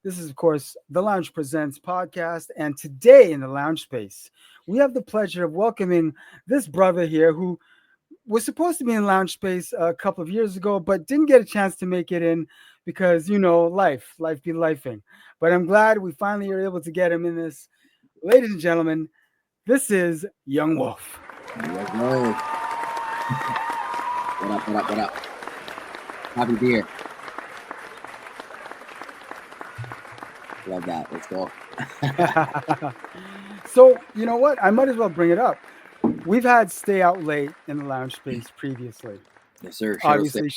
This is, of course, the Lounge Presents podcast. And today in the Lounge Space, we have the pleasure of welcoming this brother here who was supposed to be in Lounge Space a couple of years ago, but didn't get a chance to make it in because, life be lifing. But I'm glad we finally are able to get him in this. Ladies and gentlemen, this is Young Wolf. Let's go. What up? Happy to be here. Love that. Let's go. So, you know what? I might as well bring it up. We've had Stay Out Late in the Lounge Space previously. Yes, sir. Obviously,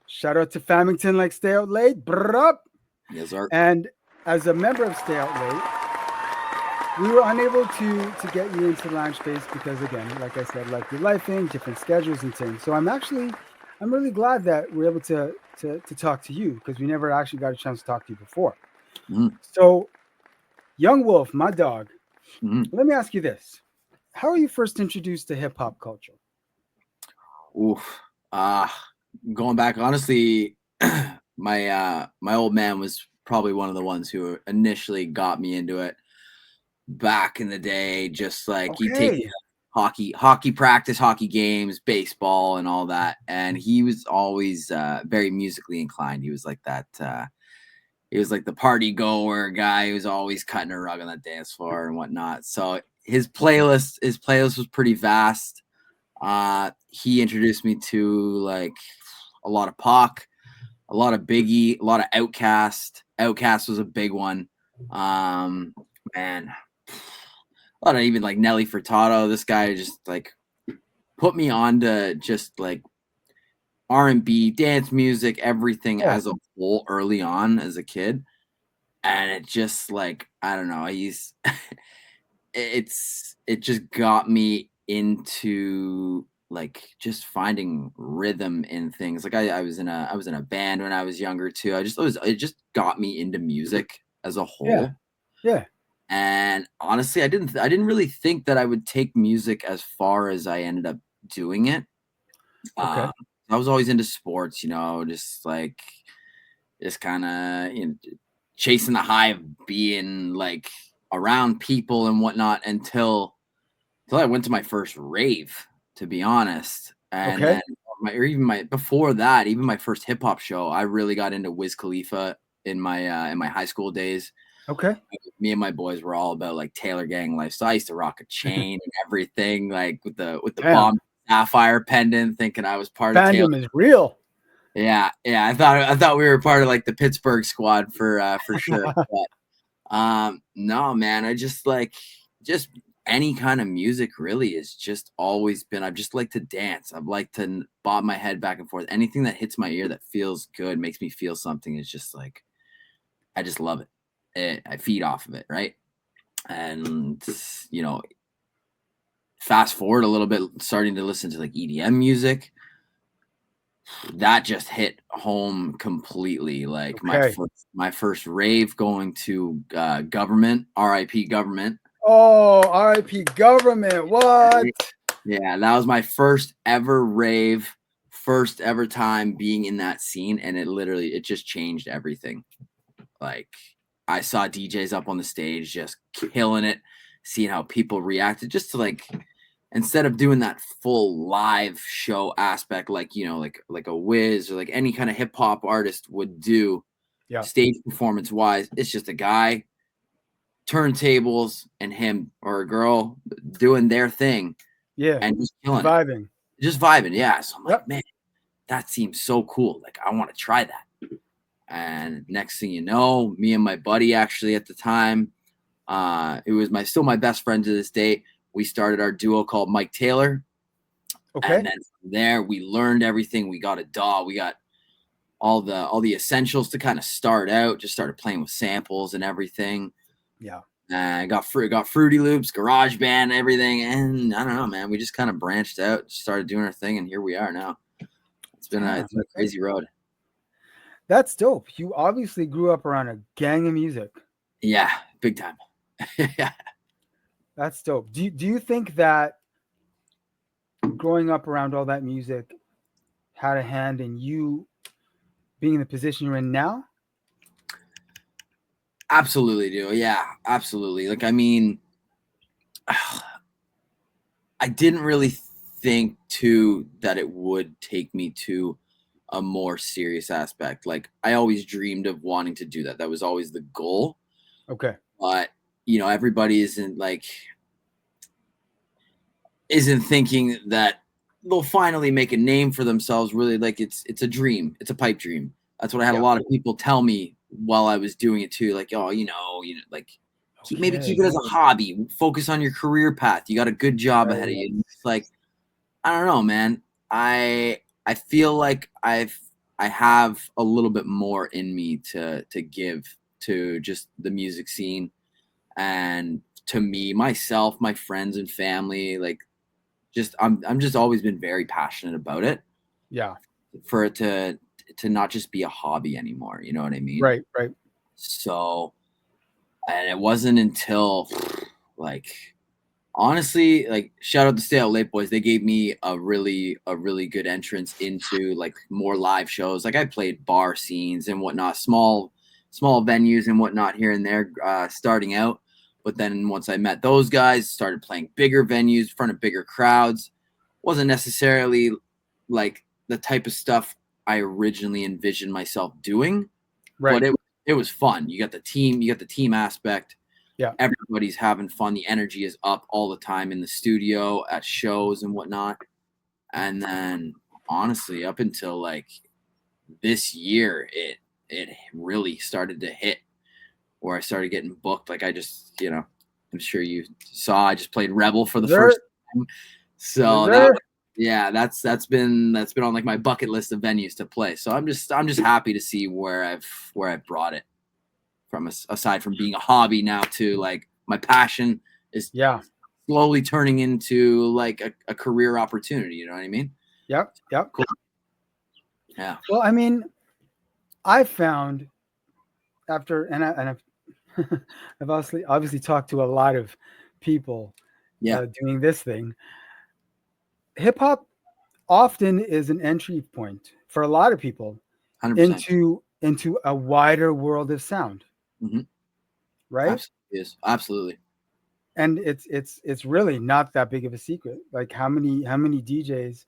shout out to Famington like Stay Out Late. Brrr. Yes, sir. And as a member of Stay Out Late, we were unable to get you into Lounge Space because, again, like I said, like your life thing, different schedules and things. So I'm really glad that we're able to talk to you because we never actually got a chance to talk to you before. Mm. So, Young Wolf, my dog, let me ask you this. How are you first introduced to hip hop culture? Oof. Going back, honestly, my old man was probably one of the ones who initially got me into it. Back in the day, just like he'd take me to hockey practice, hockey games, baseball, and all that. And he was always very musically inclined. He was like that. He was like the party goer guy. He was always cutting a rug on the dance floor and whatnot. So his playlist was pretty vast. He introduced me to like a lot of Pac, a lot of Biggie, a lot of Outkast. Outkast was a big one. Man. A lot of even like Nelly Furtado. This guy just like put me on to just like R&B, dance music, everything as a whole early on as a kid. And it just like, I don't know, it just got me into like just finding rhythm in things. Like I was in a band when I was younger too. It just got me into music as a whole. Yeah. And honestly, I didn't really think that I would take music as far as I ended up doing it. Okay. I was always into sports, just kind of chasing the high of being like around people and whatnot until I went to my first rave, to be honest. And then before that, even my first hip hop show, I really got into Wiz Khalifa in my high school days. Okay. Me and my boys were all about like Taylor Gang life. So I used to rock a chain and everything, like with the bomb sapphire pendant, thinking I was part of Taylor. Fandom is real. Yeah. I thought we were part of like the Pittsburgh squad for sure. But no, man, I just any kind of music really is just always been. I've just liked to dance. I've liked to bob my head back and forth. Anything that hits my ear that feels good, makes me feel something, is just like I just love it. I feed off of it, right? And fast forward a little bit, starting to listen to like EDM music, that just hit home completely. Like my first rave, going to Government, RIP Government. Oh, RIP Government. What? Yeah, that was my first ever rave, first ever time being in that scene, and it just changed everything. Like, I saw DJs up on the stage just killing it, seeing how people reacted, just to like, instead of doing that full live show aspect, like, like a Wiz or like any kind of hip hop artist would do, stage performance wise, it's just a guy, turntables, and him or a girl doing their thing. Yeah. And just killing vibing. Just vibing. Yeah. So I'm like, man, that seems so cool. Like, I want to try that. And next thing you know, me and my buddy, actually at the time, it was still my best friend to this day, we started our duo called Mike Taylor. Okay. And then from there, we learned everything. We got a DAW. We got all the essentials to kind of start out. Just started playing with samples and everything. Yeah. Got Fruity Loops, GarageBand, everything. And I don't know, man. We just kind of branched out, started doing our thing, and here we are now. It's been a crazy road. That's dope. You obviously grew up around a gang of music. Yeah, big time. Yeah. That's dope. Do you think that growing up around all that music had a hand in you being in the position you're in now? Absolutely do. Yeah, absolutely. Like, I mean, I didn't really think too that it would take me to a more serious aspect. Like, I always dreamed of wanting to do that. That was always the goal. Okay. But, everybody isn't thinking that they'll finally make a name for themselves. Really, like, it's a dream. It's a pipe dream. That's what I had a Yeah. lot of people tell me while I was doing it too. Like, oh, like, maybe keep Okay. it as a hobby. Focus on your career path. You got a good job ahead of Right. you. It's like, I don't know, man. I feel like I have a little bit more in me to give to just the music scene, and to me, myself, my friends and family. Like, just I'm just always been very passionate about it, Yeah. for it to not just be a hobby anymore. You know what I mean? Right. Right. So, and it wasn't until, like, honestly, like, shout out to Stay Out Late Boys. They gave me a really good entrance into, like, more live shows. Like, I played bar scenes and whatnot, small venues and whatnot here and there, starting out. But then once I met those guys, started playing bigger venues in front of bigger crowds. Wasn't necessarily like the type of stuff I originally envisioned myself doing, but Right. it was fun. You got the team aspect. Yeah. Everybody's having fun. The energy is up all the time in the studio, at shows and whatnot. And then, honestly, up until like this year, it really started to hit, where I started getting booked. Like, I just, I'm sure you saw, I just played Rebel for the first There. time. Yes, So sir. yeah, that's been on like my bucket list of venues to play. So I'm just happy to see where I've brought it from, aside from being a hobby now to, like, my passion is Yeah. slowly turning into like a career opportunity. You know what I mean? Yep. Yep. Cool. Yeah. Well, I mean, I found after, I've I've obviously talked to a lot of people Yeah. doing this thing. Hip hop often is an entry point for a lot of people 100%. into a wider world of sound, Mm-hmm. right? Absolutely is. Absolutely. And it's really not that big of a secret. Like how many DJs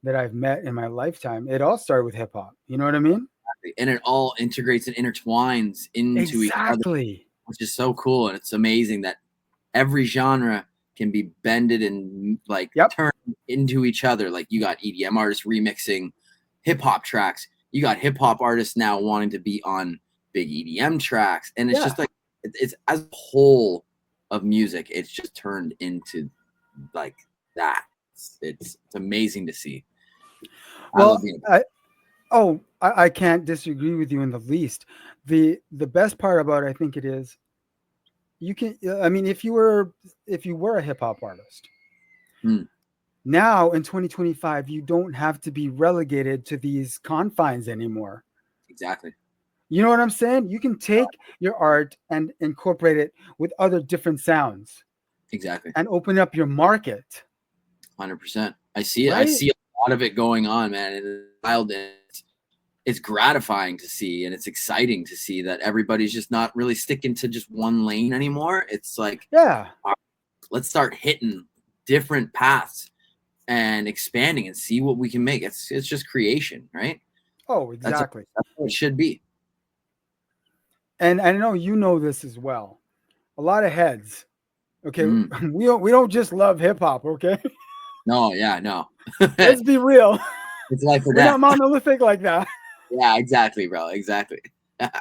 that I've met in my lifetime, it all started with hip hop. You know what I mean? And it all integrates and intertwines into each other, Exactly. which is so cool. And it's amazing that every genre can be bended and, like, Yep. turned into each other. Like, you got EDM artists remixing hip hop tracks. You got hip hop artists now wanting to be on big EDM tracks. And it's Yeah. just like, it's as a whole of music, it's just turned into like that. It's amazing to see. I love Well, being. I can't disagree with you in the least. The best part about it, I think it is, you can. I mean, if you were a hip hop artist, Hmm, now in 2025, you don't have to be relegated to these confines anymore. exactly. You know what I'm saying? You can take your art and incorporate it with other different sounds Exactly. and open up your market, 100%. I see it. I right? see a lot of it going on, man. And it's wild. And it's gratifying to see, and it's exciting to see that everybody's just not really sticking to just one lane anymore. It's like, Yeah. let's start hitting different paths and expanding and see what we can make. It's just creation, right? Oh, That's exactly. what it should be. And I know you know this as well. A lot of heads. Okay, Mm. we don't just love hip hop. Okay, No, yeah, no. let's be real. It's life or We're death. not monolithic like that. Yeah, exactly, bro. Exactly. That's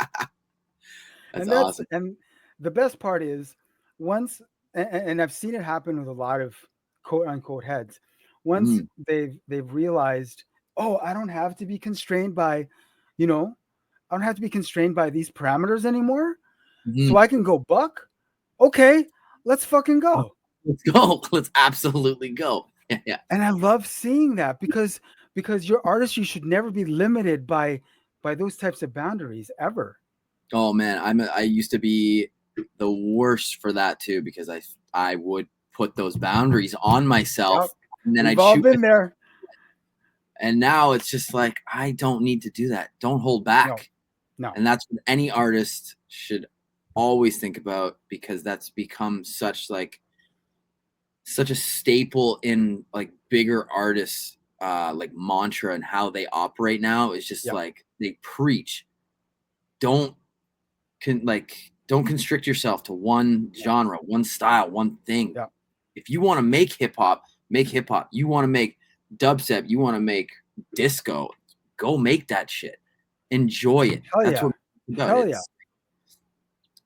And that's awesome. and the best part is once and I've seen it happen with a lot of quote unquote heads. Once Mm. they've realized, oh, I don't have to be constrained by, you know, I don't have to be constrained by these parameters anymore. Mhm. So I can go buck. Okay, let's fucking Oh, go. let's go. Let's absolutely go. Yeah, yeah. And I love seeing that because your artistry should never be limited by those types of boundaries ever. Oh man, I used to be the worst for that too, because I would put those boundaries on Yep. myself, and then We've I'd all shoot been myself. there. And now it's just like, I don't need to do that. Don't hold No, back. no. And that's what any artist should always think about, because that's become such a staple in like bigger artists like mantra and how they operate now, is just Yeah. like they preach, don't don't constrict yourself to one genre, one style, one thing. Yeah. If you want to make hip hop, make hip hop. You want to make dubstep, you want to make disco, go make that shit. Enjoy it. Hell That's yeah. what it's about. Hell yeah.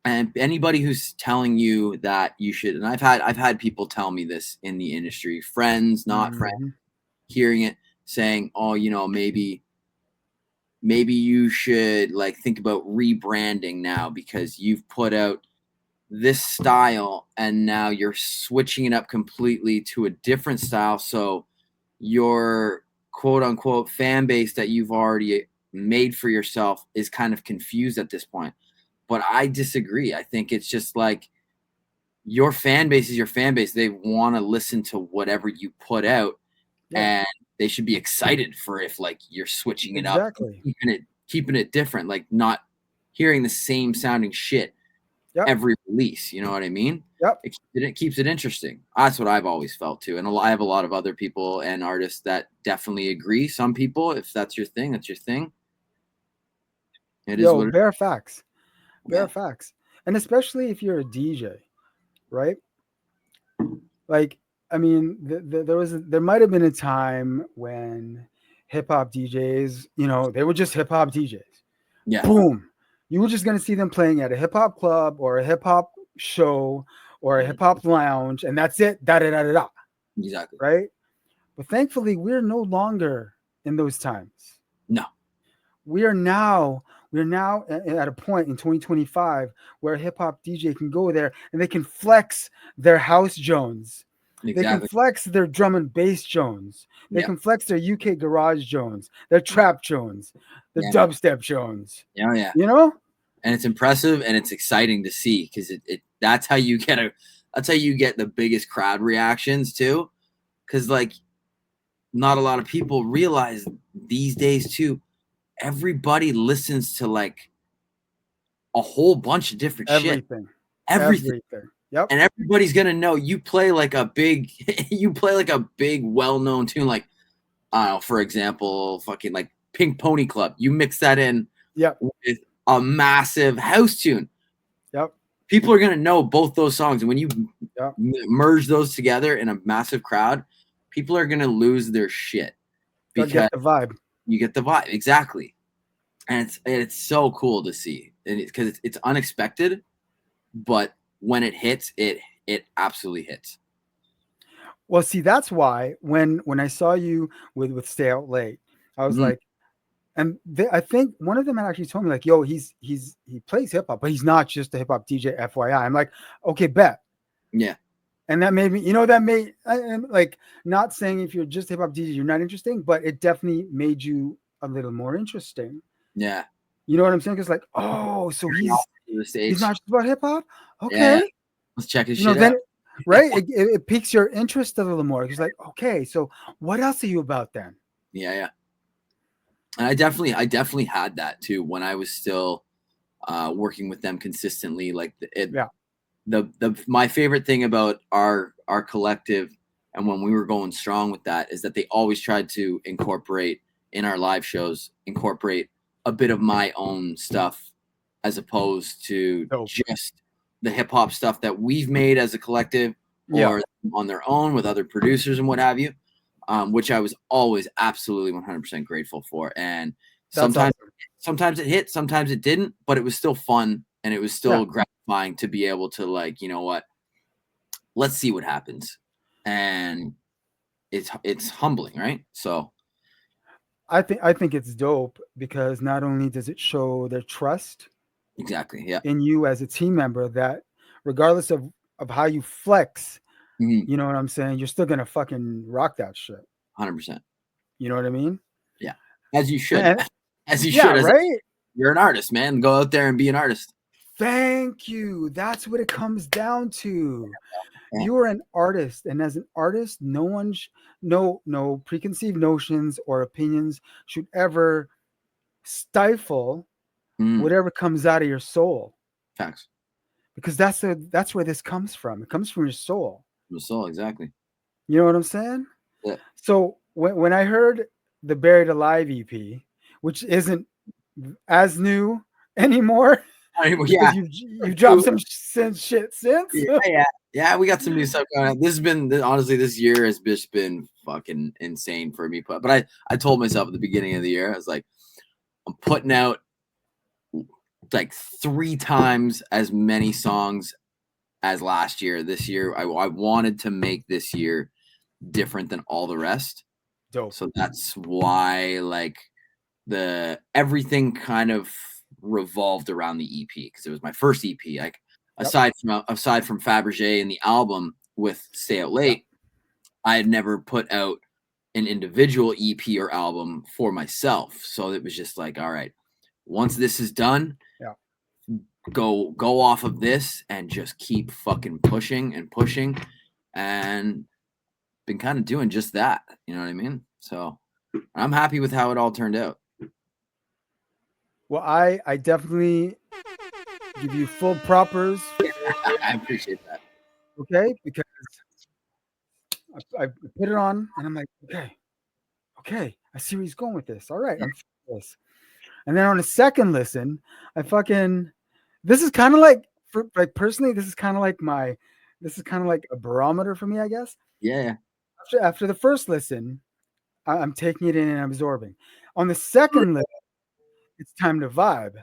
And anybody who's telling you that you should, and I've had people tell me this in the industry, friends, not friends, Mhm. hearing it, saying, "Oh, maybe you should like think about rebranding now because you've put out this style and now you're switching it up completely to a different style, so your quote unquote fan base that you've already made for yourself is kind of confused at this point." But I disagree. I think it's just like, your fan base is your fan base. They want to listen to whatever you put out, Yeah. and they should be excited for if like you're switching it up, Exactly. keeping it different, like not hearing the same sounding shit Yep. every release. You know what I mean? Yep. It keeps it interesting. That's what I've always felt too. And I have a lot of other people and artists that definitely agree. Some people, if that's your thing, that's your thing. It is what it Bare facts. is. Bare Yeah. facts. And especially if you're a DJ, right? Like, I mean, there might have been a time when hip hop DJs, they were just hip hop DJs. Yeah. Boom. You were just gonna see them playing at a hip hop club or a hip hop show or a hip hop lounge, and that's it. Da da da da da. Exactly. Right? But thankfully, we're no longer in those times. No. We're now at a point in 2025 where a hip hop DJ can go there and they can flex their house Jones. Exactly. They can flex their drum and bass Jones. They Yep. can flex their UK garage Jones, their trap Jones, the dubstep Jones. Yeah, yeah. And it's impressive and it's exciting to see, because that's how you get the biggest crowd reactions too. Because like, not a lot of people realize these days too, everybody listens to like a whole bunch of different shit. Everything. Yep. And everybody's gonna know you play like a big well-known tune, like, I don't know, for example, fucking like Pink Pony Club. You mix that in with a massive house tune. Yep. People are gonna know both those songs, and when you merge those together in a massive crowd, people are gonna lose their shit because get the vibe. You get the vibe, exactly, and it's so cool to see, and because it's unexpected, but when it hits, it absolutely hits. Well, see, that's why when I saw you with Stay Out Late, I was like, and I think one of them actually told me like, "Yo, he plays hip hop, but he's not just a hip hop DJ." FYI, I'm like, okay, bet. Yeah. And that made me, like, not saying if you're just hip hop DJ, you're not interesting, but it definitely made you a little more interesting. Yeah. You know what I'm saying? It's like, oh, so he's not just about hip hop. Okay. Yeah. Let's check his shit out. Right? It piques your interest a little more. It's like, okay, so what else are you about then? Yeah, yeah. And I definitely had that too when I was still working with them consistently. Like my favorite thing about our collective, and when we were going strong with that, is that they always tried to incorporate in our live shows, a bit of my own stuff, as opposed to just the hip hop stuff that we've made as a collective or on their own with other producers and what have you, which I was always absolutely 100% grateful for. And sometimes it hit, sometimes it didn't, but it was still fun, and it was still gratifying to be able to, like, you know what, let's see what happens. And it's humbling, right? So I think it's dope because not only does it show their trust in you as a team member, that regardless of how you flex, you know what I'm saying, you're still gonna fucking rock that shit. 100%. You know what I mean? Yeah, as you should. As you should. Right? You're an artist, man. Go out there and be an artist. Thank you. That's what it comes down to. You are an artist, and as an artist, no preconceived notions or opinions should ever stifle whatever comes out of your soul. Facts. because that's where this comes from. It comes from your soul. So exactly. You know what I'm saying? Yeah. So when I heard the Buried Alive EP, which isn't as new anymore Yeah. because you dropped some shit since. Yeah. We got some new stuff going on. Honestly, this year has just been fucking insane for me. But I told myself at the beginning of the year, I was like, I'm putting out like 3 times as many songs as last year. This year, I wanted to make this year different than all the rest. Dope. So that's why like everything kind of revolved around the EP because it was my first EP. Like aside from Fabergé and the album with Stay Out Late, I had never put out an individual EP or album for myself. So it was just like, all right, once this is done, go off of this and just keep fucking pushing and pushing, and been kind of doing just that. You know what I mean? So I'm happy with how it all turned out. Well, I definitely give you full propers. I appreciate that. Okay, because I put it on and I'm like, okay, I see where he's going with this. All right, I'm feeling this. And then on a second listen, this is kind of like personally, this is kind of like a barometer for me, I guess. Yeah. After the first listen, I'm taking it in and absorbing. On the second listen, it's time to vibe.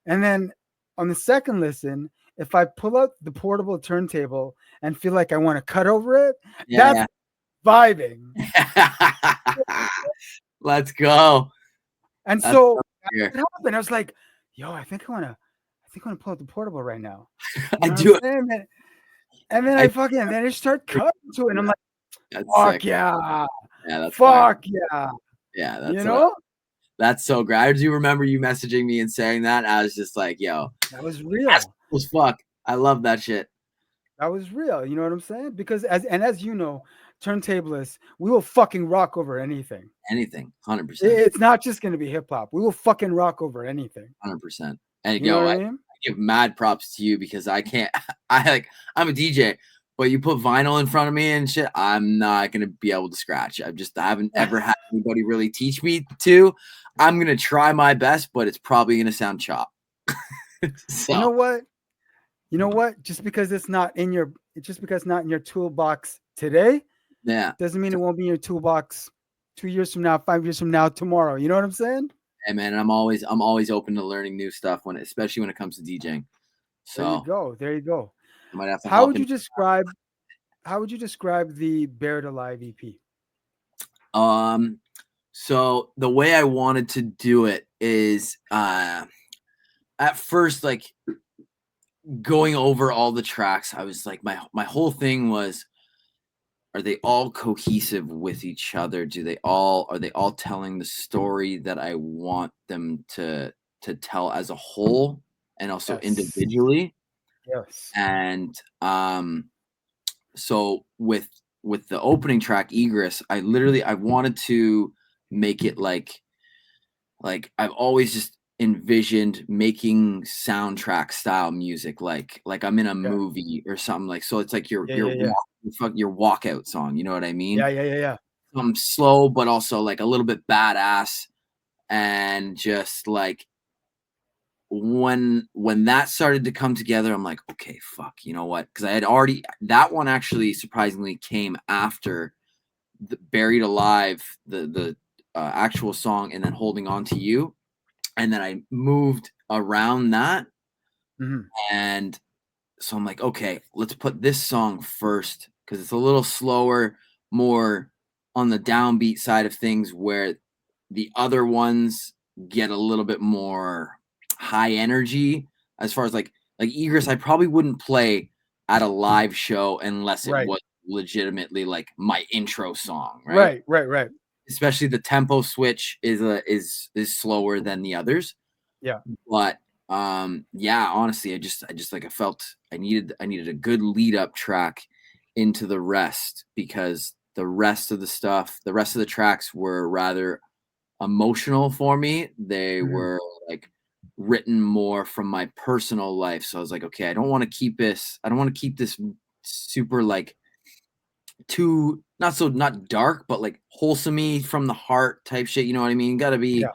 And then on the second listen, if I pull out the portable turntable and feel like I want to cut over it, that's vibing. Let's go. And that's so it happened. I was like, yo, I think I want to pull out the portable right now. I do it. And then then I start cutting to it. And I'm like, fuck sick. Yeah, that's fuck fire. Yeah, that's that's so great. I do remember you messaging me and saying that. I was just like, yo, that was real. That was fuck. I love that shit. That was real. You know what I'm saying? Because as you know, turntablists, we will fucking rock over anything. Anything, 100%. It's not just going to be hip hop. We will fucking rock over anything. 100%. And you know what I mean? I give mad props to you because I can't. I'm a DJ, but you put vinyl in front of me and shit, I'm not gonna be able to scratch. I haven't ever had anybody really teach me to. I'm gonna try my best, but it's probably gonna sound chop. So. You know what? Just because it's not in your toolbox today, doesn't mean it won't be in your toolbox 2 years from now, 5 years from now, tomorrow. You know what I'm saying? Hey man, and I'm always open to learning new stuff especially when it comes to DJing. So there you go. I might have to how would you describe the Buried Alive EP? So the way I wanted to do it is at first, like, going over all the tracks, I was like, my whole thing was, are they all cohesive with each other? Are they all telling the story that I want them to tell as a whole and also individually? Yes. And so with the opening track, Egress, I wanted to make it like I've always just envisioned making soundtrack style music, like I'm in a movie or something, like, so it's like your walkout song, you know what I mean? Yeah. Slow, but also like a little bit badass, and just like when that started to come together, I'm like, okay, fuck, you know what? Because I had already, that one actually surprisingly came after the Buried Alive, the actual song, and then Holding On to You. And then I moved around that. Mm-hmm. And so I'm like, okay, let's put this song first because it's a little slower, more on the downbeat side of things, where the other ones get a little bit more high energy. As far as like Egress, I probably wouldn't play at a live show unless it was legitimately like my intro song, right? Right. Especially the tempo switch is slower than the others. Yeah. But honestly, I just like, I felt I needed a good lead up track into the rest, because the rest of the tracks were rather emotional for me. They were like written more from my personal life. So I was like, okay, I don't want to keep this super like too not dark, but like wholesome-y from the heart type shit. You know what I mean? Got to be Yeah.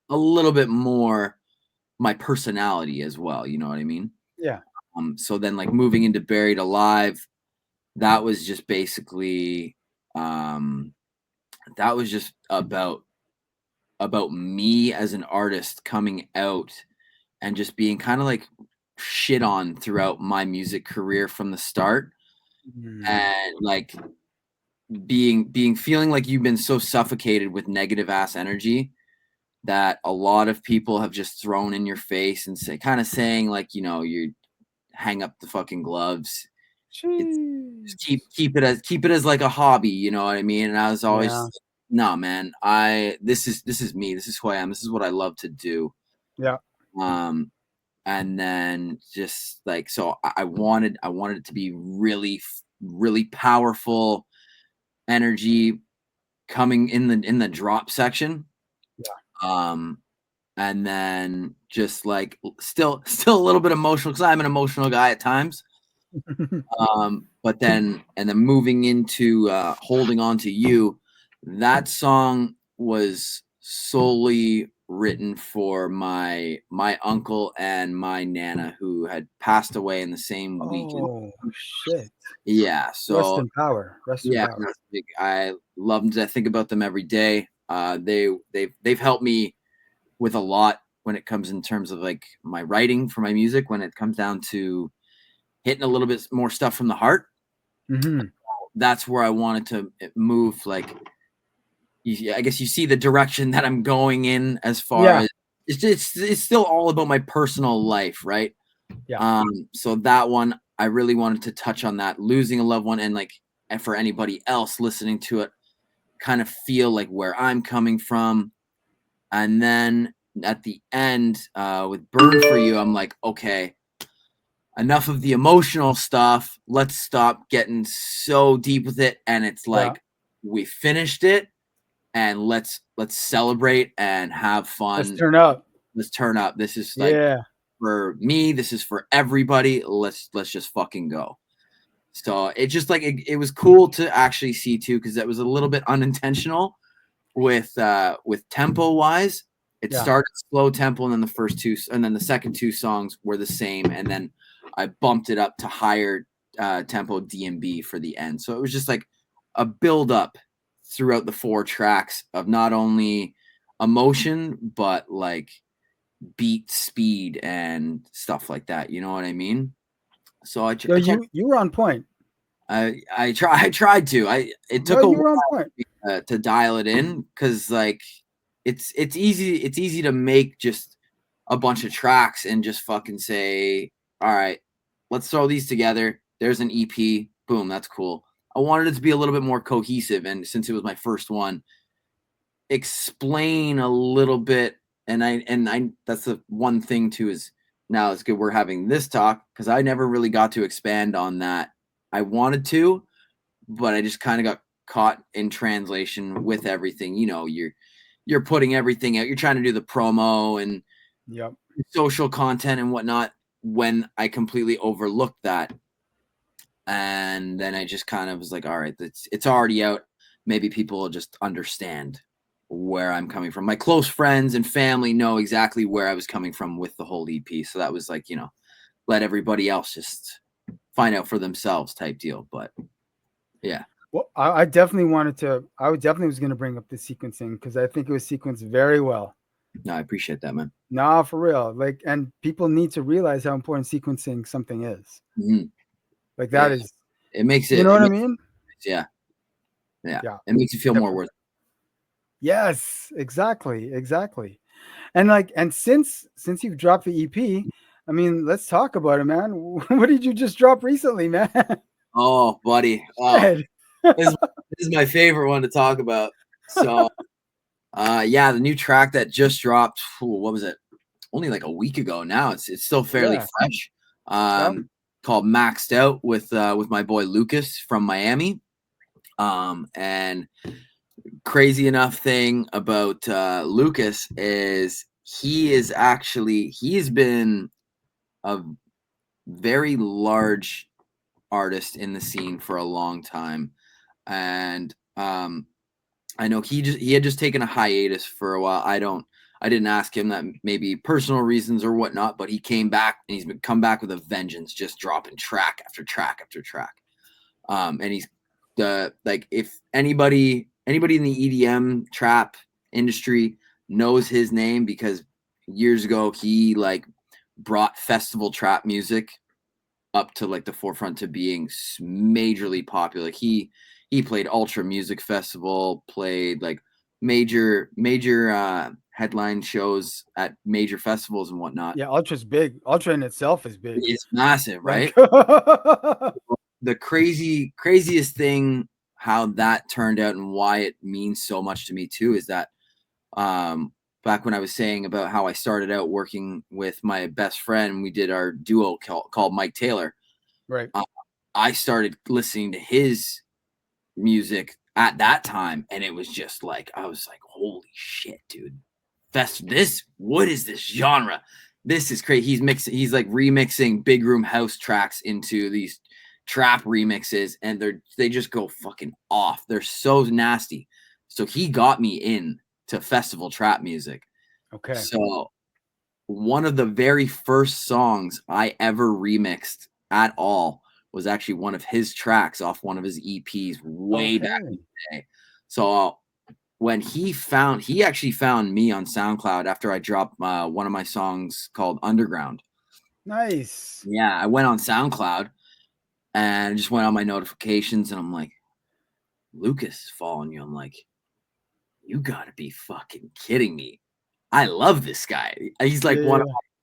a little bit more my personality as well. You know what I mean? Yeah. So then like moving into Buried Alive, that was just basically that was just about me as an artist coming out and just being kind of like shit on throughout my music career from the start, Mm. and like feeling like you've been so suffocated with negative ass energy that a lot of people have just thrown in your face and kind of saying like, you hang up the fucking gloves. It's just Jeez. keep it as like a hobby, you know what I mean? And I was Yeah. always, no, man, this is me. This is who I am. This is what I love to do. Yeah. Um, and then just like, so I wanted it to be really, really powerful energy coming in the drop section. Um, and then just like still a little bit emotional because I'm an emotional guy at times. But then moving into Holding On to You, that song was solely written for my uncle and my nana who had passed away in the same weekend. Oh shit. Yeah, Rest so in power. Rest in yeah, power. I love them. I think about them every day. They've helped me with a lot when it comes in terms of like my writing for my music, when it comes down to hitting a little bit more stuff from the heart. Mm-hmm. That's where I wanted to move. Like, I guess you see the direction that I'm going in as far Yeah. as it's still all about my personal life, right? Yeah. So that one, I really wanted to touch on that, losing a loved one, and like, and for anybody else listening to it, kind of feel like where I'm coming from. And then at the end, with Burn for You, I'm like, okay, enough of the emotional stuff. Let's stop getting so deep with it. And it's Yeah. like, we finished it, and let's celebrate and have Let's fun. turn up. Let's turn up. This is like Yeah. for me, this is for everybody. Let's just fucking go. So it just like it was cool to actually see too, because that was a little bit unintentional with tempo wise. It Yeah. started slow tempo, and then the second two songs were the same, and then I bumped it up to higher tempo D&B for the end. So it was just like a build up throughout the four tracks of not only emotion but like beat speed and stuff like that. You know what I mean? So Yo, you were on point. I tried to. It No, took a you while were on point. to dial it in, because like it's easy to make just a bunch of tracks and just fucking say, all right, let's throw these together. There's an EP. Boom, that's cool. I wanted it to be a little bit more cohesive, and since it was my first one, explain a little bit. And I that's the one thing too, is now it's good we're having this talk, because I never really got to expand on that. I wanted to, but I just kind of got caught in translation with everything. You're putting everything out. You're trying to do the promo and Yep. social content and whatnot, when I completely overlooked that. And then I just kind of was like, all right, it's already out. Maybe people will just understand where I'm coming from. My close friends and family know exactly where I was coming from with the whole EP. So that was like, let everybody else just find out for themselves type deal. But yeah. Well, I definitely wanted to. I would definitely was going to bring up the sequencing because I think it was sequenced very well. No, I appreciate that, man. Nah, for real. Like, and people need to realize how important sequencing something is. Mhm. Like Yeah, that is, it makes you it. know It what I makes mean? yeah, yeah. Yeah. It makes you feel more Definitely. worth. Yes, exactly, exactly. And like, and since you've dropped the EP, I mean, let's talk about it, man. What did you just drop recently, man? Oh, buddy. Oh, Shit. this is, this is my favorite one to talk about. So, yeah, the new track that just dropped. What was it? Only like a week ago now. It's still fairly Yeah. fresh. Yep. Called Maxed Out with my boy Lookas from Miami. And crazy enough thing about Lookas is he's been a very large artist in the scene for a long time, and I know he had just taken a hiatus for a while. I didn't ask him that, maybe personal reasons or whatnot, but he came back and he's been come back with a vengeance, just dropping track after track after track. And he's like, if anybody in the EDM trap industry knows his name, because years ago he like brought festival trap music up to like the forefront to being majorly popular. Like he played Ultra Music Festival, played like major headline shows at major festivals and whatnot. Yeah, Ultra's big. Ultra in itself is big. It's massive, right? Like, The craziest thing how that turned out and why it means so much to me too is that back when I was saying about how I started out working with my best friend, we did our duo called Mike Taylor. right. I started listening to his music at that time, and it was just like, I was like, holy shit, dude. What is this genre? This is crazy. He's like remixing big room house tracks into these trap remixes, and they just go fucking off. They're so nasty. So he got me in to festival trap music. Okay. So one of the very first songs I ever remixed at all was actually one of his tracks off one of his EPs way back in the day. So when he actually found me on SoundCloud after I dropped one of my songs called Underground. Nice. Yeah, I went on SoundCloud and just went on my notifications, and I'm like, Lookas is following you. I'm like, you gotta be fucking kidding me. I love this guy. He's like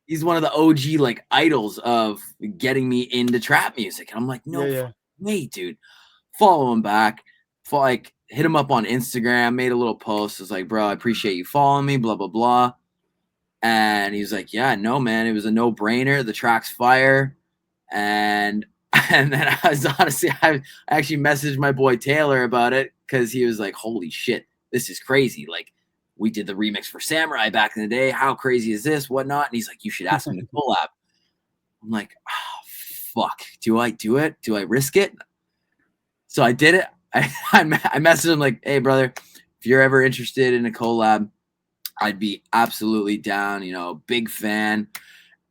he's one of the OG like idols of getting me into trap music. And I'm like, no, wait, dude. Follow him back. Like, hit him up on Instagram, made a little post. Was like, bro, I appreciate you following me, blah, blah, blah. And he's like, yeah, no, man, it was a no-brainer. The track's fire. And then I was honestly, I actually messaged my boy Taylor about it, because he was like, holy shit, this is crazy. Like, we did the remix for Samurai back in the day. How crazy is this? Whatnot? And he's like, you should ask him to collab. I'm like, oh, fuck. Do I do it? Do I risk it? So I did it. I messaged him like, hey, brother, if you're ever interested in a collab, I'd be absolutely down. You know, big fan.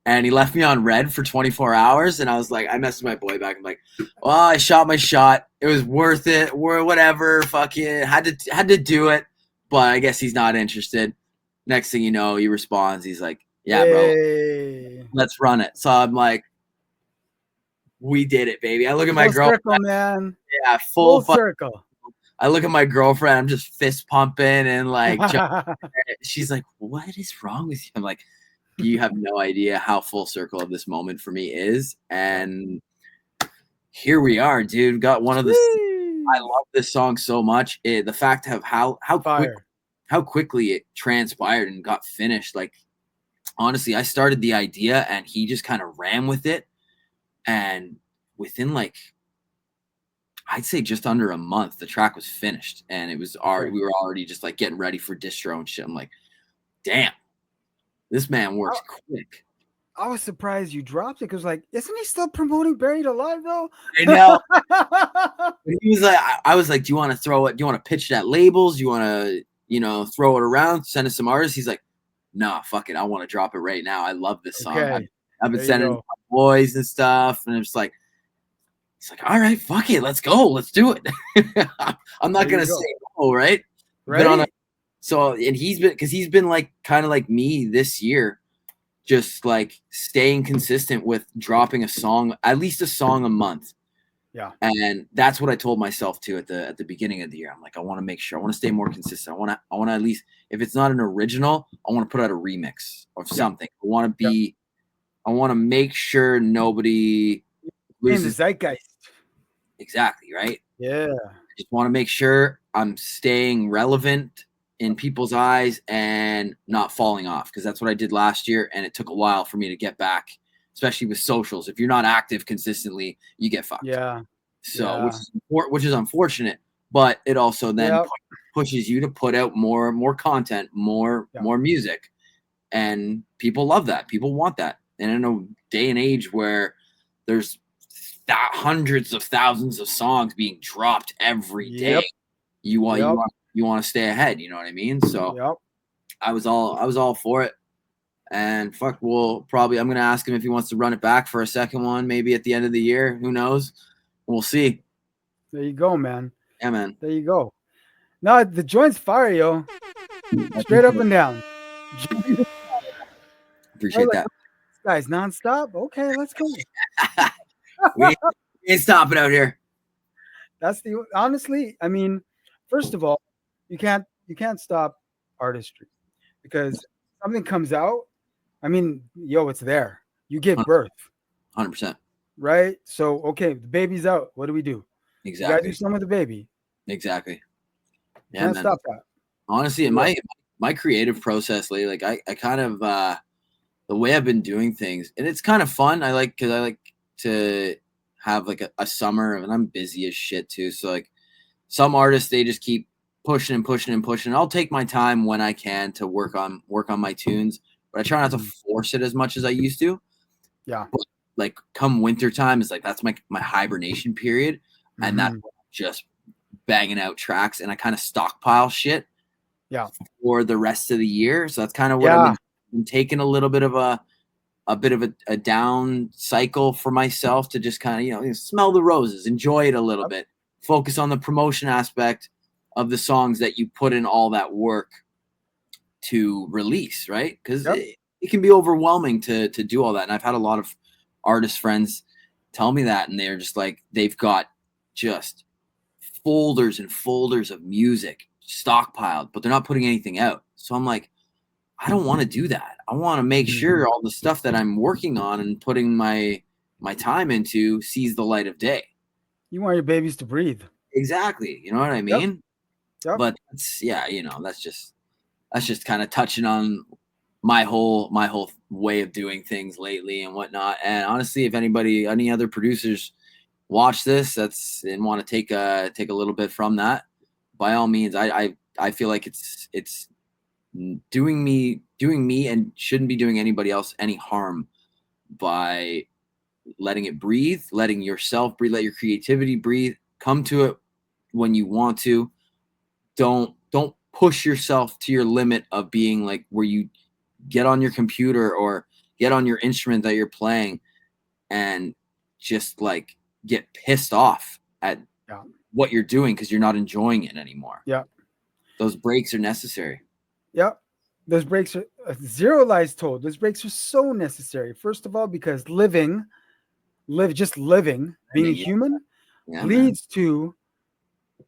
And he left me on red for 24 hours. And I was like, I messaged my boy back. I'm like, well, I shot my shot. It was worth it. Whatever. Fucking had to do it. But I guess he's not interested. Next thing you know, he responds. He's like, yeah, bro, let's run it. So I'm like, we did it, baby. I look at my girlfriend. Circle, man. Yeah, full circle. I look at my girlfriend. I'm just fist pumping and like, she's like, what is wrong with you? I'm like, you have no idea how full circle of this moment for me is. And here we are, dude. Got one of the. I love this song so much. The fact of how quickly it transpired and got finished. Like, honestly, I started the idea and he just kind of ran with it. And within like, I'd say just under a month, the track was finished, and it was we were already just like getting ready for distro and shit. I'm like, damn, this man works quick. I was surprised you dropped it, because like, isn't he still promoting Buried Alive though? I know. He was like, I was like, do you want to throw it? Do you want to pitch it at labels? Do you want to, you know, throw it around, send it some artists? He's like, nah, fuck it. I want to drop it right now. I love this song. I've been sending my boys and stuff, and it's like, he's like, all right, fuck it, let's go, let's do it. I'm not gonna say no, right? Right. And he's been like kind of like me this year, just like staying consistent with dropping a song, at least a song a month. Yeah. And that's what I told myself too at the beginning of the year. I'm like, I want to make sure, I want to stay more consistent. I want to at least, if it's not an original, I want to put out a remix of something. I want to make sure nobody loses in the zeitgeist. Exactly, right? Yeah. I just want to make sure I'm staying relevant in people's eyes and not falling off, because that's what I did last year, and it took a while for me to get back, especially with socials. If you're not active consistently, you get fucked. Yeah. So which is unfortunate, but it also then pushes you to put out more content, more music, and people love that. People want that. And in a day and age where there's hundreds of thousands of songs being dropped every day, Yep. you want Yep. you want to stay ahead. You know what I mean? So Yep. I was all for it. And fuck, I'm gonna ask him if he wants to run it back for a second one, maybe at the end of the year. Who knows? We'll see. There you go, man. Yeah, man. There you go. No, the joint's fire, yo. Straight up and down. Appreciate that. Guys, nonstop. Okay, let's go. we ain't stopping out here. That's honestly, I mean, first of all, you can't stop artistry because something comes out. I mean, yo, it's there. You give birth. 100%. Right? So, okay, the baby's out. What do we do? Exactly. You gotta do something with the baby. Exactly. Yeah, can't stop that. Honestly, in my creative process lately, like I kind of the way I've been doing things, and it's kind of fun. I like to have like a summer, and I'm busy as shit too. So like some artists, they just keep pushing and pushing and pushing. I'll take my time when I can to work on my tunes, but I try not to force it as much as I used to. Yeah. But like come winter time is like that's my hibernation period, and that's just banging out tracks, and I kind of stockpile shit. Yeah. For the rest of the year, so that's kind of what I've been taking a little bit of a down cycle for myself to just kind of smell the roses, enjoy it a little bit, focus on the promotion aspect of the songs that you put in all that work to release, right? Because it can be overwhelming to do all that. And I've had a lot of artist friends tell me that, and they're just like, they've got just folders and folders of music stockpiled, but they're not putting anything out. So I'm like, I don't want to do that. I want to make sure all the stuff that I'm working on and putting my time into sees the light of day. You want your babies to breathe. Exactly. You know what I mean? Yep. But that's just kind of touching on my whole way of doing things lately and whatnot. And honestly, if any other producers watch this and want to take a little bit from that, by all means, I feel like it's doing me and shouldn't be doing anybody else any harm by letting it breathe, letting yourself breathe, let your creativity breathe, come to it when you want to. Don't push yourself to your limit of being like where you get on your computer or get on your instrument that you're playing and just like get pissed off at what you're doing because you're not enjoying it anymore. Yeah. Those breaks are necessary. Yep. Those breaks are zero lies told. Those breaks are so necessary. First of all, because being a human leads to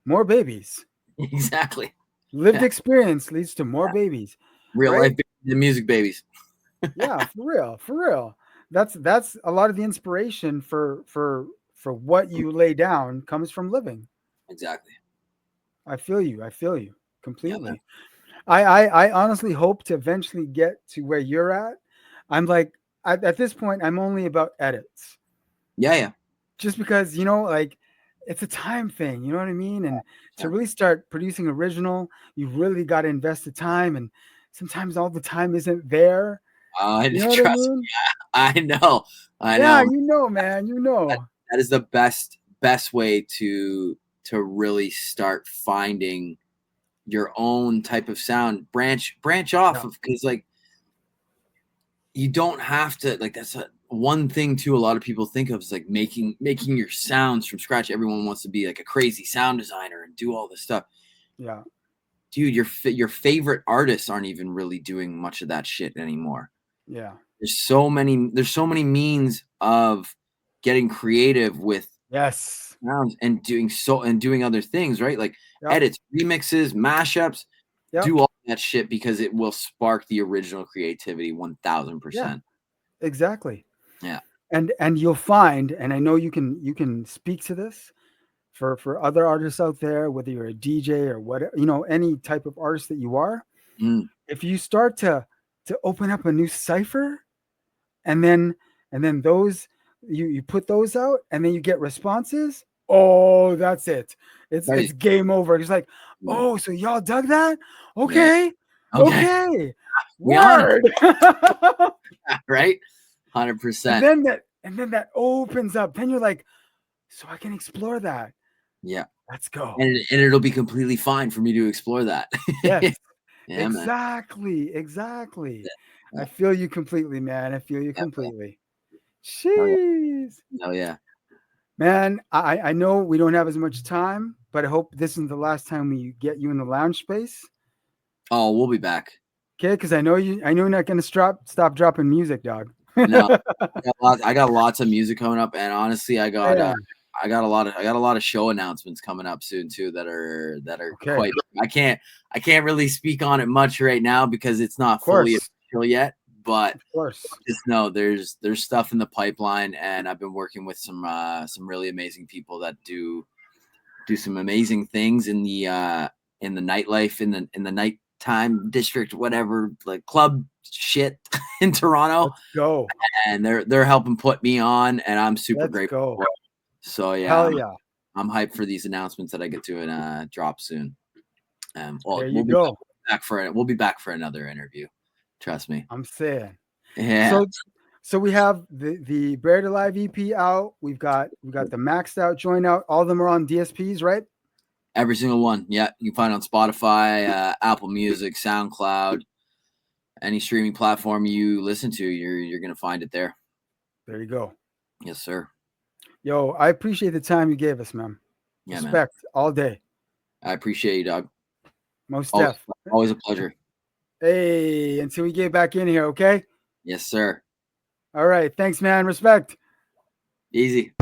more babies. Exactly. Lived experience leads to more babies. Real life the music babies. Yeah, for real. That's a lot of the inspiration for what you lay down comes from living. Exactly. I feel you completely. I honestly hope to eventually get to where you're at. I'm like at this point I'm only about edits. Yeah. Just because like it's a time thing, you know what I mean? And to really start producing original, you really got to invest the time, and sometimes all the time isn't there. I mean? I know. Yeah, man. That is the best way to really start finding your own type of sound. Branch off of, because like you don't have to, like, that's one thing too a lot of people think of is like making your sounds from scratch. Everyone wants to be like a crazy sound designer and do all this stuff. Yeah. Dude, your favorite artists aren't even really doing much of that shit anymore. Yeah. There's so many means of getting creative with sounds and doing other things, right? Like edits, remixes, mashups, do all that shit because it will spark the original creativity 1000%. Exactly. Yeah. And you'll find, and I know you can speak to this for other artists out there, whether you're a DJ or whatever, any type of artist that you are, if you start to open up a new cipher and then those you put those out and then you get responses, oh, that's it. It's game over. It's like, oh, so y'all dug that? Okay. Be honest, Word. right? 100%. And then that opens up. Then you're like, so I can explore that. Yeah. Let's go. And it'll be completely fine for me to explore that. Yes. Yeah, man. Exactly. Yeah. I feel you completely, man. I feel you completely. Oh, yeah. Jeez. Oh, yeah. Man, I know we don't have as much time, but I hope this isn't the last time we get you in the lounge space. Oh, we'll be back. Okay, because I know you're not gonna stop dropping music, dog. No, I got lots of music coming up, and honestly, I got Man, a lot of show announcements coming up soon too that are okay. quite. I can't really speak on it much right now because it's not Of fully course. official yet. But Of course. just know there's stuff in the pipeline, and I've been working with some really amazing people that do some amazing things in the nightlife, in the nighttime district, whatever, like club shit in Toronto. Let's go. And they're helping put me on, and I'm super Let's grateful go. for it. So yeah, Hell yeah. I'm hyped for these announcements that I get to drop soon. Well, There you go. we'll be back for another interview. Trust me. I'm saying. Yeah, So we have the Buried Alive EP out. We've got the Maxed Out joint out. All of them are on DSPs, right? every single one. Yeah, you can find it on Spotify, Apple Music, SoundCloud, any streaming platform you listen to. You're gonna find it there. There you go. Yes, sir. Yo, I appreciate the time you gave us, man. Yeah, Respect man. all day. I appreciate you, dog. Most Always, def. always a pleasure. Hey, until we get back in here, okay? Yes, sir. All right. Thanks, man. Respect. Easy.